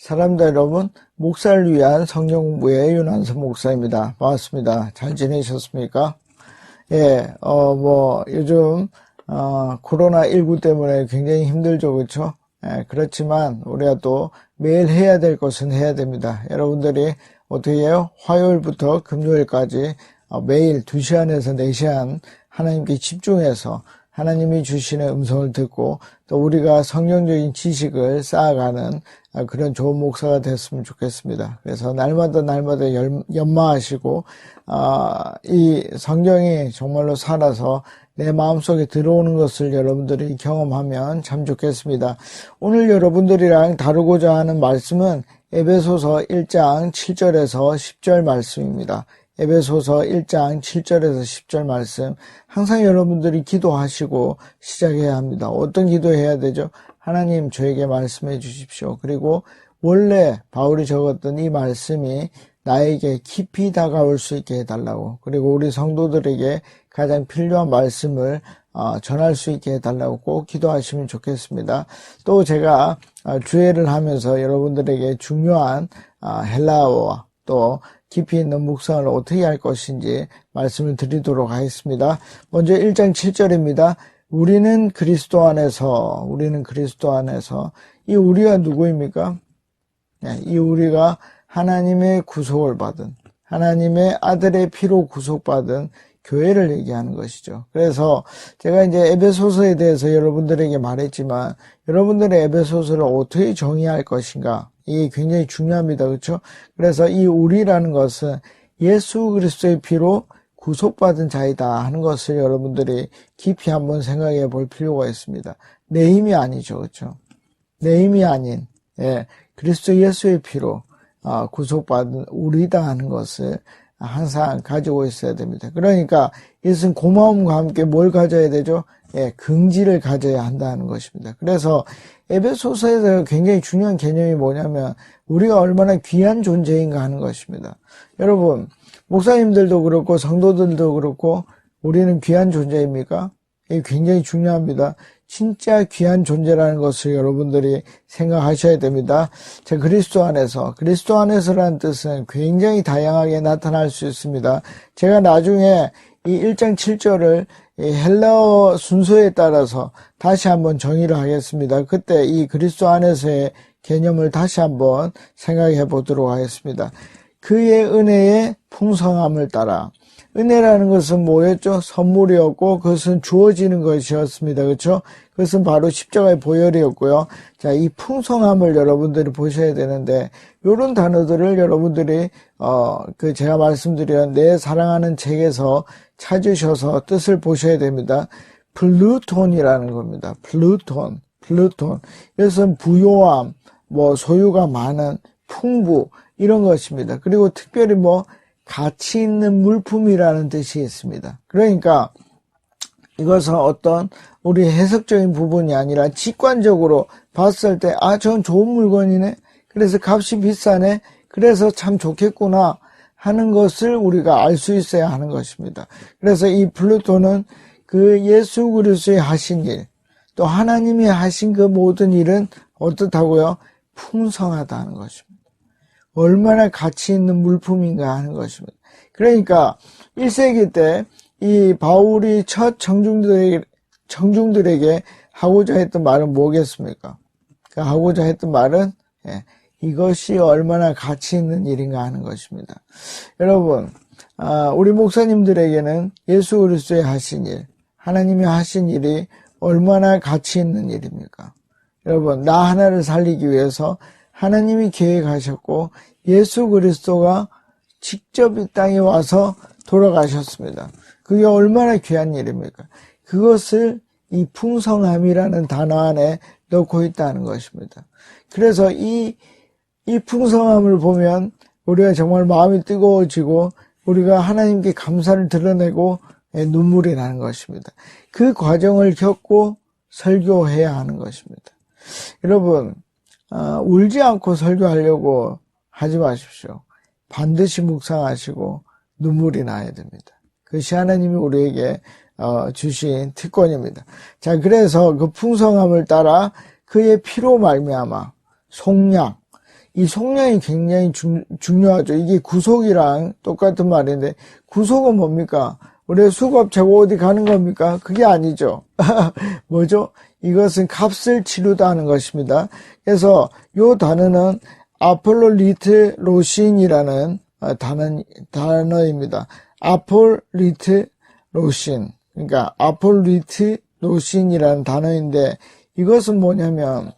사람들 여러분, 목사를 위한 성경 공부의 윤한선 목사입니다. 반갑습니다. 잘 지내셨습니까? 예, 요즘, 코로나19 때문에 굉장히 힘들죠, 그렇죠? 예, 그렇지만 우리가 또 매일 해야 될 것은 해야 됩니다. 여러분들이 어떻게 해요? 화요일부터 금요일까지 매일 2시간에서 4시간 하나님께 집중해서 하나님이 주시는 음성을 듣고 또 우리가 성경적인 지식을 쌓아가는 그런 좋은 목사가 됐으면 좋겠습니다. 그래서 날마다 연마하시고 이 성경이 정말로 살아서 내 마음속에 들어오는 것을 여러분들이 경험하면 참 좋겠습니다. 오늘 여러분들이랑 다루고자 하는 말씀은 에베소서 1장 7절에서 10절 말씀입니다. 에베소서 1장 7절에서 10절 말씀, 항상 여러분들이 기도하시고 시작해야 합니다. 어떤 기도해야 되죠? 하나님, 저에게 말씀해 주십시오. 그리고 원래 바울이 적었던 이 말씀이 나에게 깊이 다가올 수 있게 해달라고, 그리고 우리 성도들에게 가장 필요한 말씀을 전할 수 있게 해달라고 꼭 기도하시면 좋겠습니다. 또 제가 주회를 하면서 여러분들에게 중요한 헬라어와 또 깊이 있는 묵상을 어떻게 할 것인지 말씀을 드리도록 하겠습니다. 먼저 1장 7절입니다. 우리는 그리스도 안에서. 이 우리가 누구입니까? 이 우리가 하나님의 구속을 받은, 하나님의 아들의 피로 구속받은 교회를 얘기하는 것이죠. 그래서 제가 이제 에베소서에 대해서 여러분들에게 말했지만 여러분들의 에베소서를 어떻게 정의할 것인가, 이게 굉장히 중요합니다. 그렇죠? 그래서 이 우리라는 것은 예수 그리스도의 피로 구속받은 자이다 하는 것을 여러분들이 깊이 한번 생각해 볼 필요가 있습니다. 내 힘이 아니죠. 그렇죠? 내 힘이 아닌 그리스도 예수의 피로 구속받은 우리다 하는 것을 항상 가지고 있어야 됩니다. 그러니까 이것은 고마움과 함께 뭘 가져야 되죠? 긍지를 가져야 한다는 것입니다. 그래서 에베소서에서 굉장히 중요한 개념이 뭐냐면 우리가 얼마나 귀한 존재인가 하는 것입니다. 여러분, 목사님들도 그렇고 성도들도 그렇고 우리는 귀한 존재입니까? 이게 굉장히 중요합니다. 진짜 귀한 존재라는 것을 여러분들이 생각하셔야 됩니다. 자, 그리스도 안에서라는 뜻은 굉장히 다양하게 나타날 수 있습니다. 제가 나중에 이 1장 7절을 헬라어 순서에 따라서 다시 한번 정의를 하겠습니다. 그때 이 그리스도 안에서의 개념을 다시 한번 생각해 보도록 하겠습니다. 그의 은혜의 풍성함을 따라. 은혜라는 것은 뭐였죠? 선물이었고 그것은 주어지는 것이었습니다. 그렇죠? 그것은 바로 십자가의 보혈이었고요. 자, 이 풍성함을 여러분들이 보셔야 되는데 이런 단어들을 여러분들이 제가 말씀드린 내 사랑하는 책에서 찾으셔서 뜻을 보셔야 됩니다. 플루톤이라는 겁니다. 플루톤. 이것은 부요함, 소유가 많은 풍부 이런 것입니다. 그리고 특별히 가치 있는 물품이라는 뜻이 있습니다. 그러니까 이것은 어떤 우리 해석적인 부분이 아니라 직관적으로 봤을 때 저건 좋은 물건이네, 그래서 값이 비싸네, 그래서 참 좋겠구나 하는 것을 우리가 알 수 있어야 하는 것입니다. 그래서 이 플루토는 그 예수 그리스도의 하신 일, 또 하나님이 하신 그 모든 일은 어떻다고요? 풍성하다는 것입니다. 얼마나 가치 있는 물품인가 하는 것입니다. 그러니까 1세기 때 이 바울이 첫 청중들에게 하고자 했던 말은 뭐겠습니까? 하고자 했던 말은 이것이 얼마나 가치 있는 일인가 하는 것입니다. 여러분, 우리 목사님들에게는 예수 그리스도의 하신 일, 하나님이 하신 일이 얼마나 가치 있는 일입니까? 여러분, 나 하나를 살리기 위해서 하나님이 계획하셨고 예수 그리스도가 직접 이 땅에 와서 돌아가셨습니다. 그게 얼마나 귀한 일입니까? 그것을 이 풍성함이라는 단어 안에 넣고 있다는 것입니다. 그래서 이 풍성함을 보면 우리가 정말 마음이 뜨거워지고 우리가 하나님께 감사를 드러내고 눈물이 나는 것입니다. 그 과정을 겪고 설교해야 하는 것입니다. 여러분, 울지 않고 설교하려고 하지 마십시오. 반드시 묵상하시고 눈물이 나야 됩니다. 그것이 하나님이 우리에게 주신 특권입니다. 자, 그래서 그 풍성함을 따라 그의 피로 말미암아 속량, 이 속량이 굉장히 중요하죠. 이게 구속이랑 똑같은 말인데, 구속은 뭡니까? 우리 수갑 차고 어디 가는 겁니까? 그게 아니죠. 뭐죠? 이것은 값을 치르다 하는 것입니다. 그래서 요 단어는 아폴리트로신이라는 단어입니다. 아폴리트로신. 그러니까 아폴리트로신이라는 단어인데, 이것은 뭐냐면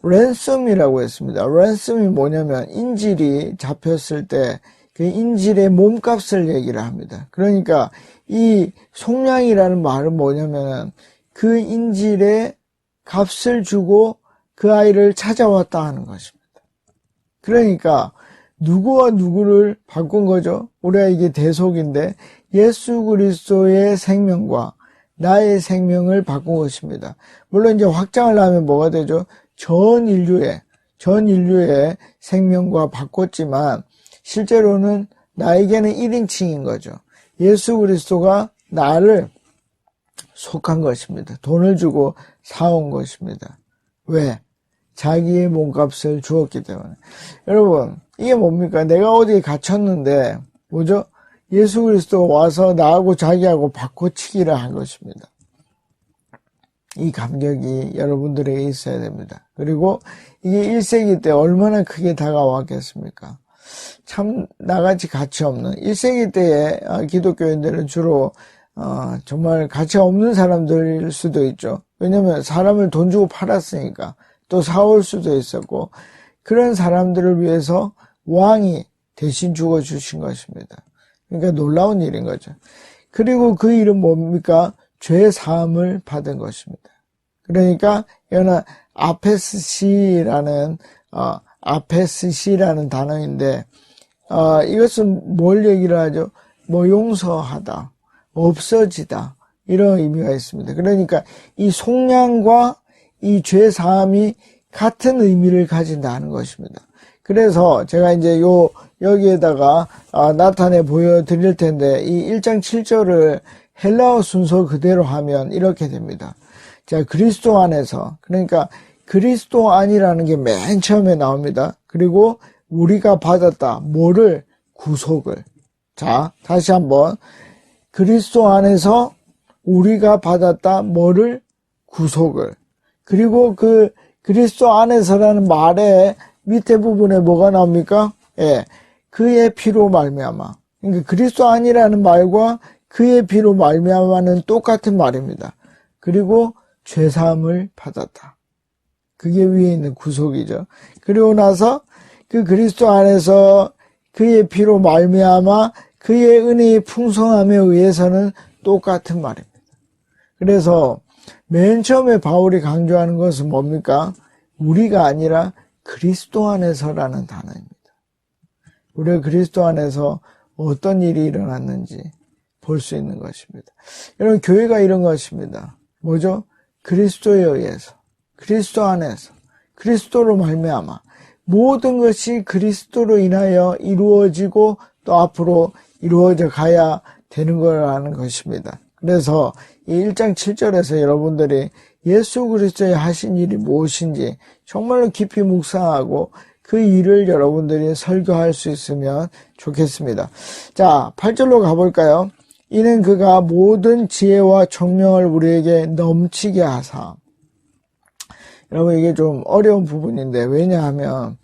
랜섬이라고 했습니다. 랜섬이 뭐냐면 인질이 잡혔을 때 그 인질의 몸값을 얘기를 합니다. 그러니까 이 속량이라는 말은 뭐냐면 그 인질의 값을 주고 그 아이를 찾아왔다 하는 것입니다. 그러니까 누구와 누구를 바꾼 거죠? 우리가 이게 대속인데 예수 그리스도의 생명과 나의 생명을 바꾼 것입니다. 물론 이제 확장을 하면 뭐가 되죠? 전 인류의 생명과 바꿨지만 실제로는 나에게는 1인칭인 거죠. 예수 그리스도가 나를 속한 것입니다. 돈을 주고 사온 것입니다. 왜? 자기의 몸값을 주었기 때문에. 여러분, 이게 뭡니까? 내가 어디에 갇혔는데, 뭐죠? 예수 그리스도가 와서 나하고 자기하고 바꿔치기를 한 것입니다. 이 감격이 여러분들에게 있어야 됩니다. 그리고 이게 1세기 때 얼마나 크게 다가왔겠습니까? 참 나같이 가치 없는 1세기 때의 기독교인들은 주로 정말 가치 없는 사람들일 수도 있죠. 왜냐하면 사람을 돈 주고 팔았으니까 또 사올 수도 있었고 그런 사람들을 위해서 왕이 대신 죽어주신 것입니다. 그러니까 놀라운 일인 거죠. 그리고 그 일은 뭡니까? 죄 사함을 받은 것입니다. 그러니까 이거는 아페스시라는 단어인데 이것은 뭘 얘기를 하죠? 뭐 용서하다, 없어지다 이런 의미가 있습니다. 그러니까 이 속량과 이 죄 사함이 같은 의미를 가진다는 것입니다. 그래서 제가 이제 여기에다가 나타내 보여드릴 텐데 이 1장 7절을 헬라어 순서 그대로 하면 이렇게 됩니다. 자, 그리스도 안에서, 그러니까 그리스도 안이라는 게 맨 처음에 나옵니다. 그리고 우리가 받았다. 뭐를? 구속을. 자, 다시 한번. 그리스도 안에서 우리가 받았다. 뭐를? 구속을. 그리고 그 그리스도 안에서라는 말의 밑에 부분에 뭐가 나옵니까? 예. 그의 피로 말미암아. 그러니까 그리스도 안이라는 말과 그의 피로 말미암아는 똑같은 말입니다. 그리고 죄사함을 받았다. 그게 위에 있는 구속이죠. 그리고 나서 그 그리스도 안에서 그의 피로 말미암아 그의 은혜의 풍성함에 의해서는 똑같은 말입니다. 그래서 맨 처음에 바울이 강조하는 것은 뭡니까? 우리가 아니라 그리스도 안에서라는 단어입니다. 우리가 그리스도 안에서 어떤 일이 일어났는지 볼 수 있는 것입니다. 여러분, 교회가 이런 것입니다. 뭐죠? 그리스도에 의해서, 그리스도 안에서, 그리스도로 말미암아 모든 것이 그리스도로 인하여 이루어지고 또 앞으로 이루어져 가야 되는 거라는 것입니다. 그래서 이 1장 7절에서 여러분들이 예수 그리스도의 하신 일이 무엇인지 정말로 깊이 묵상하고 그 일을 여러분들이 설교할 수 있으면 좋겠습니다. 자, 8절로 가볼까요? 이는 그가 모든 지혜와 총명을 우리에게 넘치게 하사. 여러분, 이게 좀 어려운 부분인데, 왜냐하면,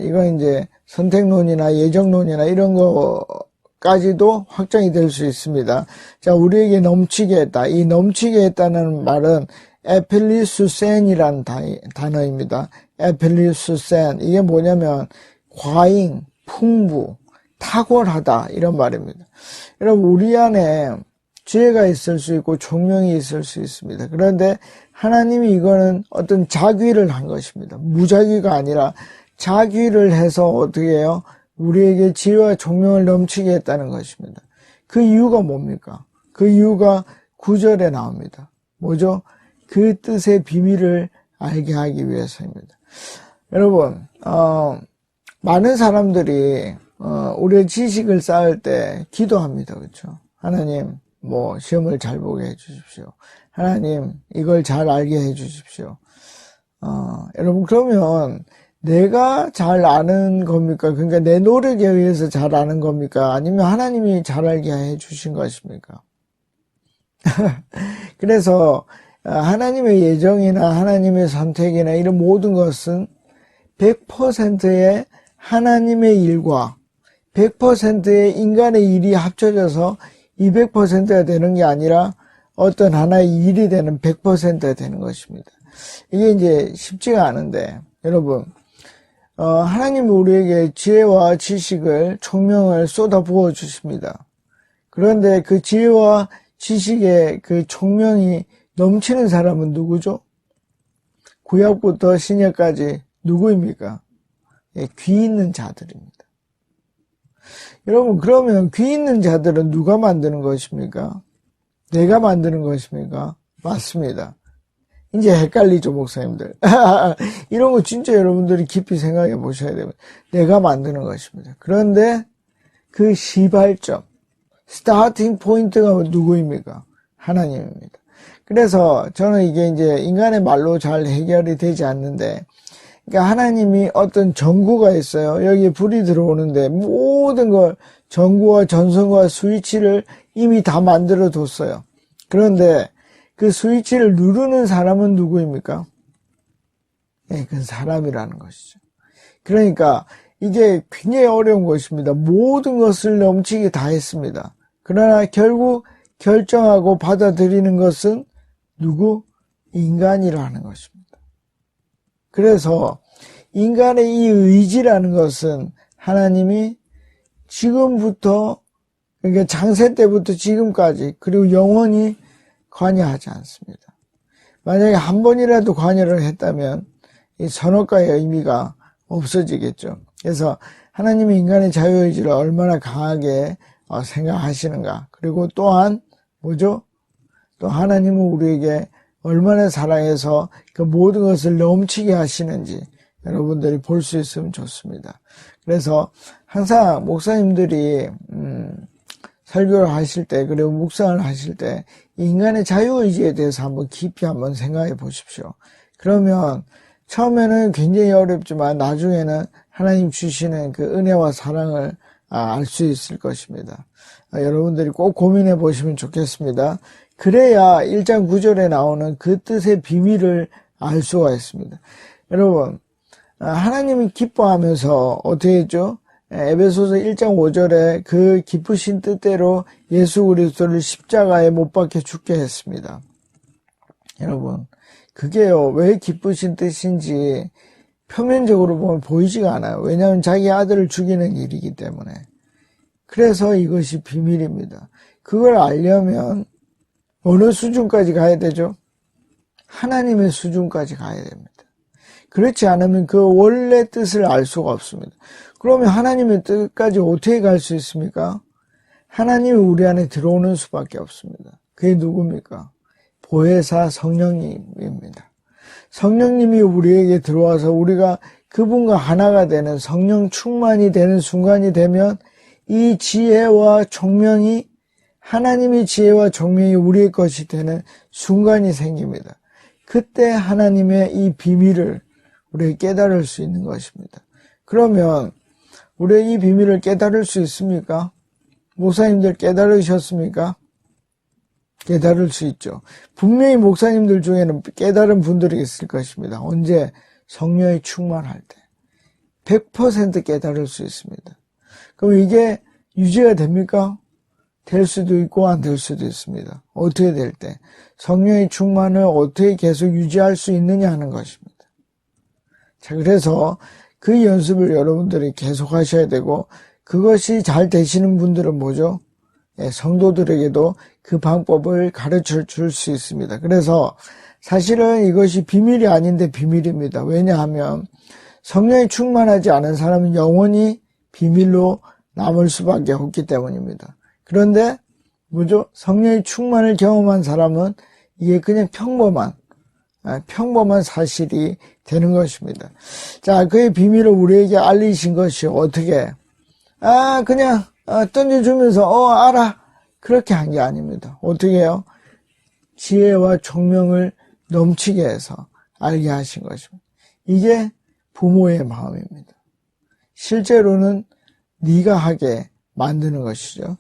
이건 이제 선택론이나 예정론이나 이런 거까지도 확정이 될 수 있습니다. 자, 우리에게 넘치게 했다. 이 넘치게 했다는 말은 에필리수센이라는 단어입니다. 에필리수센. 이게 뭐냐면, 과잉, 풍부, 탁월하다. 이런 말입니다. 여러분, 우리 안에 지혜가 있을 수 있고 총명이 있을 수 있습니다. 그런데 하나님이 이거는 어떤 자귀를 한 것입니다. 무자귀가 아니라 자귀를 해서 어떻게 해요? 우리에게 지혜와 총명을 넘치게 했다는 것입니다. 그 이유가 뭡니까? 그 이유가 9절에 나옵니다. 뭐죠? 그 뜻의 비밀을 알게 하기 위해서입니다. 여러분, 많은 사람들이 우리의 지식을 쌓을 때 기도합니다. 그렇죠? 하나님, 뭐 시험을 잘 보게 해 주십시오. 하나님, 이걸 잘 알게 해 주십시오. 여러분, 그러면 내가 잘 아는 겁니까? 그러니까 내 노력에 의해서 잘 아는 겁니까? 아니면 하나님이 잘 알게 해 주신 것입니까? 그래서 하나님의 예정이나 하나님의 선택이나 이런 모든 것은 100%의 하나님의 일과 100%의 인간의 일이 합쳐져서 200%가 되는 게 아니라 어떤 하나의 일이 되는 100%가 되는 것입니다. 이게 이제 쉽지가 않은데, 여러분, 하나님이 우리에게 지혜와 지식을, 총명을 쏟아 부어 주십니다. 그런데 그 지혜와 지식의 그 총명이 넘치는 사람은 누구죠? 구약부터 신약까지 누구입니까? 예, 귀 있는 자들입니다. 여러분, 그러면 귀 있는 자들은 누가 만드는 것입니까? 내가 만드는 것입니까? 맞습니다. 이제 헷갈리죠, 목사님들. 이런 거 진짜 여러분들이 깊이 생각해 보셔야 됩니다. 내가 만드는 것입니다. 그런데 그 시발점, 스타팅 포인트가 누구입니까? 하나님입니다. 그래서 저는 이게 이제 인간의 말로 잘 해결이 되지 않는데, 그러니까 하나님이 어떤 전구가 있어요. 여기에 불이 들어오는데 모든 걸 전구와 전선과 스위치를 이미 다 만들어 뒀어요. 그런데 그 스위치를 누르는 사람은 누구입니까? 네, 그건 사람이라는 것이죠. 그러니까 이게 굉장히 어려운 것입니다. 모든 것을 넘치게 다 했습니다. 그러나 결국 결정하고 받아들이는 것은 누구? 인간이라는 것입니다. 그래서 인간의 이 의지라는 것은 하나님이 지금부터, 그러니까 창세 때부터 지금까지, 그리고 영원히 관여하지 않습니다. 만약에 한 번이라도 관여를 했다면 이 선악과의 의미가 없어지겠죠. 그래서 하나님이 인간의 자유의지를 얼마나 강하게 생각하시는가. 그리고 또한 뭐죠? 또 하나님은 우리에게 얼마나 사랑해서 그 모든 것을 넘치게 하시는지 여러분들이 볼 수 있으면 좋습니다. 그래서 항상 목사님들이 설교를 하실 때, 그리고 묵상을 하실 때 인간의 자유의지에 대해서 한번 깊이 한번 생각해 보십시오. 그러면 처음에는 굉장히 어렵지만 나중에는 하나님 주시는 그 은혜와 사랑을 알 수 있을 것입니다. 여러분들이 꼭 고민해 보시면 좋겠습니다. 그래야 1장 9절에 나오는 그 뜻의 비밀을 알 수가 있습니다. 여러분, 하나님이 기뻐하면서 어떻게 했죠? 에베소서 1장 5절에 그 기쁘신 뜻대로 예수 그리스도를 십자가에 못 박혀 죽게 했습니다. 여러분, 그게요, 왜 기쁘신 뜻인지 표면적으로 보면 보이지가 않아요. 왜냐하면 자기 아들을 죽이는 일이기 때문에. 그래서 이것이 비밀입니다. 그걸 알려면 어느 수준까지 가야 되죠? 하나님의 수준까지 가야 됩니다. 그렇지 않으면 그 원래 뜻을 알 수가 없습니다. 그러면 하나님의 뜻까지 어떻게 갈 수 있습니까? 하나님이 우리 안에 들어오는 수밖에 없습니다. 그게 누굽니까? 보혜사 성령님입니다. 성령님이 우리에게 들어와서 우리가 그분과 하나가 되는 성령 충만이 되는 순간이 되면 이 지혜와 총명이 하나님의 지혜와 총명이 우리의 것이 되는 순간이 생깁니다. 그때 하나님의 이 비밀을 우리가 깨달을 수 있는 것입니다. 그러면 우리가 이 비밀을 깨달을 수 있습니까? 목사님들 깨달으셨습니까? 깨달을 수 있죠. 분명히 목사님들 중에는 깨달은 분들이 있을 것입니다. 언제? 성령이 충만할 때. 100% 깨달을 수 있습니다. 그럼 이게 유지가 됩니까? 될 수도 있고 안 될 수도 있습니다. 어떻게 될 때? 성령의 충만을 어떻게 계속 유지할 수 있느냐 하는 것입니다. 자, 그래서 그 연습을 여러분들이 계속 하셔야 되고, 그것이 잘 되시는 분들은 뭐죠? 성도들에게도 그 방법을 가르쳐 줄 수 있습니다. 그래서 사실은 이것이 비밀이 아닌데 비밀입니다. 왜냐하면 성령이 충만하지 않은 사람은 영원히 비밀로 남을 수밖에 없기 때문입니다. 그런데 뭐죠? 성령의 충만을 경험한 사람은 이게 그냥 평범한 사실이 되는 것입니다. 자, 그의 비밀을 우리에게 알리신 것이 어떻게? 그냥 던져주면서 알아. 그렇게 한 게 아닙니다. 어떻게 해요? 지혜와 총명을 넘치게 해서 알게 하신 것입니다. 이게 부모의 마음입니다. 실제로는 네가 하게 만드는 것이죠.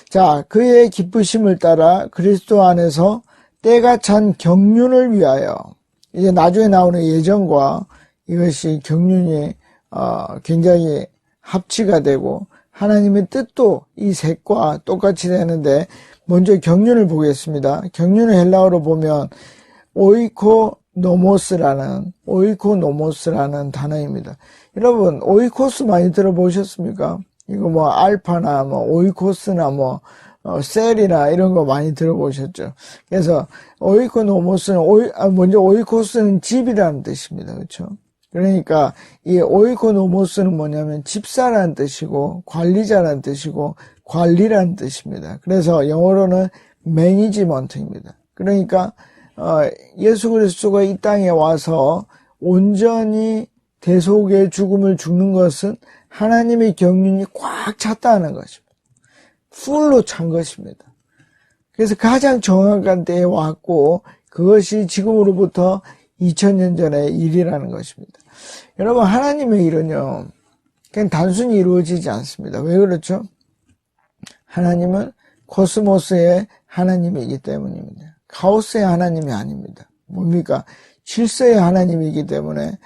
자, 그의 기쁘심을 따라 그리스도 안에서 때가 찬 경륜을 위하여, 이제 나중에 나오는 예정과 이것이 경륜이 굉장히 합치가 되고 하나님의 뜻도 이 셋과 똑같이 되는데, 먼저 경륜을 보겠습니다. 경륜을 헬라어로 보면 오이코노모스라는 단어입니다. 여러분, 오이코스 많이 들어보셨습니까? 이거 뭐 알파나 뭐 오이코스나 뭐 셀이나 이런 거 많이 들어보셨죠? 그래서 오이코노모스는 먼저 오이코스는 집이라는 뜻입니다. 그렇죠? 그러니까 이 오이코노모스는 뭐냐면 집사라는 뜻이고 관리자라는 뜻이고 관리라는 뜻입니다. 그래서 영어로는 매니지먼트입니다. 그러니까 예수 그리스도가 이 땅에 와서 온전히 대속의 죽음을 죽는 것은 하나님의 경륜이 꽉 찼다는 것입니다. 풀로 찬 것입니다. 그래서 가장 정확한 때에 왔고 그것이 지금으로부터 2000년 전의 일이라는 것입니다. 여러분, 하나님의 일은요, 그냥 단순히 이루어지지 않습니다. 왜 그렇죠? 하나님은 코스모스의 하나님이기 때문입니다. 카오스의 하나님이 아닙니다. 뭡니까? 질서의 하나님이기 때문에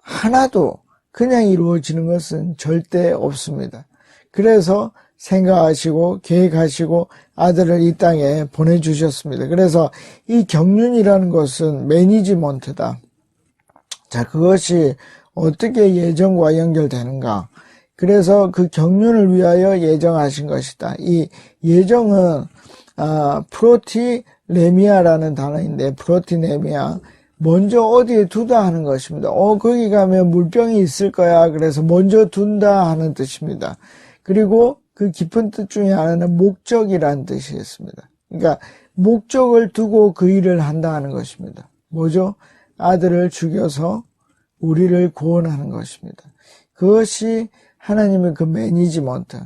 하나도 그냥 이루어지는 것은 절대 없습니다. 그래서 생각하시고 계획하시고 아들을 이 땅에 보내주셨습니다. 그래서 이 경륜이라는 것은 매니지먼트다. 자, 그것이 어떻게 예정과 연결되는가? 그래서 그 경륜을 위하여 예정하신 것이다. 이 예정은 프로티레미아라는 단어인데, 프로티레미아, 먼저 어디에 두다 하는 것입니다. 거기 가면 물병이 있을 거야. 그래서 먼저 둔다 하는 뜻입니다. 그리고 그 깊은 뜻 중에 하나는 목적이라는 뜻이 있습니다. 그러니까 목적을 두고 그 일을 한다 하는 것입니다. 뭐죠? 아들을 죽여서 우리를 구원하는 것입니다. 그것이 하나님의 그 매니지먼트,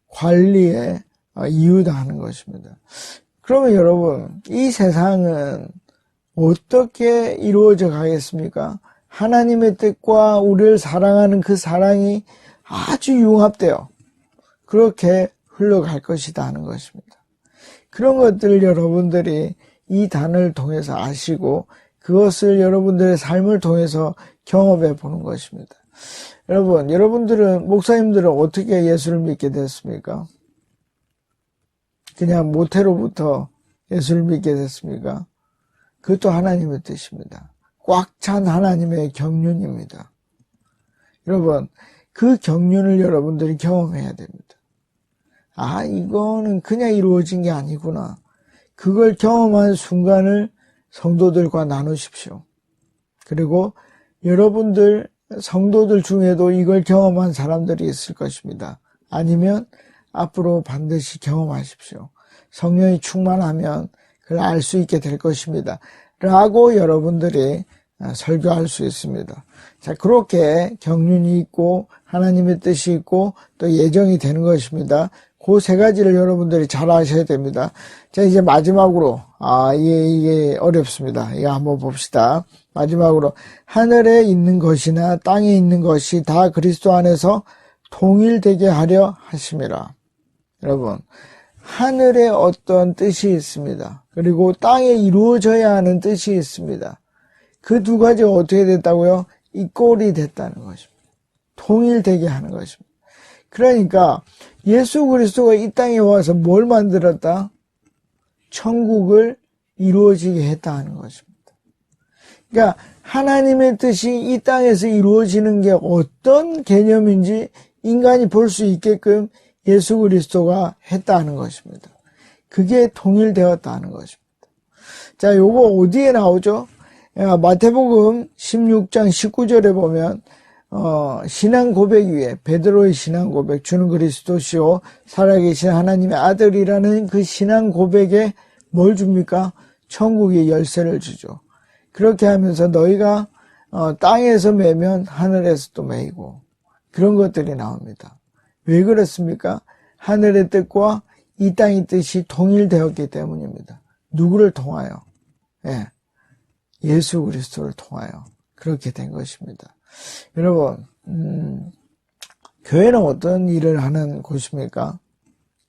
관리의 이유다 하는 것입니다. 그러면 여러분, 이 세상은 어떻게 이루어져 가겠습니까? 하나님의 뜻과 우리를 사랑하는 그 사랑이 아주 융합되어 그렇게 흘러갈 것이다 하는 것입니다. 그런 것들을 여러분들이 이 단어를 통해서 아시고 그것을 여러분들의 삶을 통해서 경험해 보는 것입니다. 여러분, 여러분들은, 목사님들은 어떻게 예수를 믿게 됐습니까? 그냥 모태로부터 예수를 믿게 됐습니까? 그것도 하나님의 뜻입니다. 꽉 찬 하나님의 경륜입니다. 여러분, 그 경륜을 여러분들이 경험해야 됩니다. 아, 이거는 그냥 이루어진 게 아니구나. 그걸 경험한 순간을 성도들과 나누십시오. 그리고 여러분들 성도들 중에도 이걸 경험한 사람들이 있을 것입니다. 아니면 앞으로 반드시 경험하십시오. 성령이 충만하면 그걸 알 수 있게 될 것입니다. 라고 여러분들이 설교할 수 있습니다. 자, 그렇게 경륜이 있고 하나님의 뜻이 있고 또 예정이 되는 것입니다. 그 세 가지를 여러분들이 잘 아셔야 됩니다. 자, 이제 마지막으로, 이게 어렵습니다. 이거 한번 봅시다. 마지막으로, 하늘에 있는 것이나 땅에 있는 것이 다 그리스도 안에서 통일되게 하려 하심이라. 여러분, 하늘에 어떤 뜻이 있습니다. 그리고 땅에 이루어져야 하는 뜻이 있습니다. 그 두 가지가 어떻게 됐다고요? 이 꼴이 됐다는 것입니다. 통일되게 하는 것입니다. 그러니까 예수 그리스도가 이 땅에 와서 뭘 만들었다? 천국을 이루어지게 했다 하는 것입니다. 그러니까 하나님의 뜻이 이 땅에서 이루어지는 게 어떤 개념인지 인간이 볼 수 있게끔 예수 그리스도가 했다 하는 것입니다. 그게 통일되었다 하는 것입니다. 자, 요거 어디에 나오죠? 마태복음 16장 19절에 보면 신앙 고백 위에 베드로의 신앙 고백, 주는 그리스도시요 살아계신 하나님의 아들이라는 그 신앙 고백에 뭘 줍니까? 천국의 열쇠를 주죠. 그렇게 하면서 너희가 땅에서 매면 하늘에서 또 매이고 그런 것들이 나옵니다. 왜 그렇습니까? 하늘의 뜻과 이 땅의 뜻이 통일되었기 때문입니다. 누구를 통하여? 예수 그리스도를 통하여 그렇게 된 것입니다. 여러분, 교회는 어떤 일을 하는 곳입니까?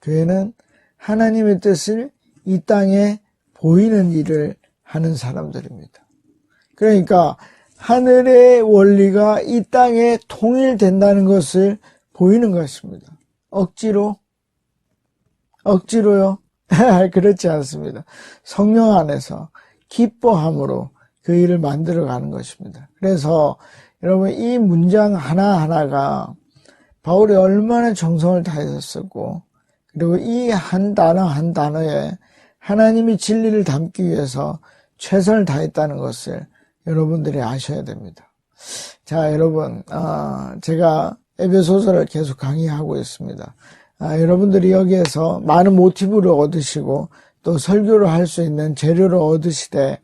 교회는 하나님의 뜻을 이 땅에 보이는 일을 하는 사람들입니다. 그러니까 하늘의 원리가 이 땅에 통일된다는 것을 보이는 것입니다. 억지로요? 그렇지 않습니다. 성령 안에서 기뻐함으로 그 일을 만들어가는 것입니다. 그래서 여러분, 이 문장 하나하나가 바울이 얼마나 정성을 다해서 쓰고, 그리고 이 한 단어 한 단어에 하나님이 진리를 담기 위해서 최선을 다했다는 것을 여러분들이 아셔야 됩니다. 자, 여러분, 제가 에베소서를 계속 강의하고 있습니다. 여러분들이 여기에서 많은 모티브를 얻으시고 또 설교를 할 수 있는 재료를 얻으시되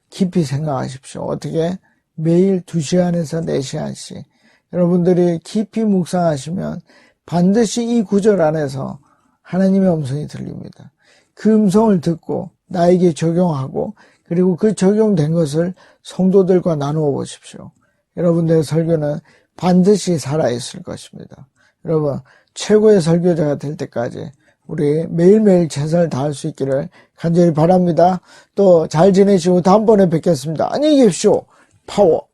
깊이 생각하십시오. 어떻게? 매일 2시간에서 4시간씩 여러분들이 깊이 묵상하시면 반드시 이 구절 안에서 하나님의 음성이 들립니다. 그 음성을 듣고 나에게 적용하고 그리고 그 적용된 것을 성도들과 나누어 보십시오. 여러분들의 설교는 반드시 살아있을 것입니다. 여러분, 최고의 설교자가 될 때까지 우리 매일매일 최선을 다할 수 있기를 간절히 바랍니다. 또 잘 지내시고 다음번에 뵙겠습니다. 안녕히 계십시오. 파워.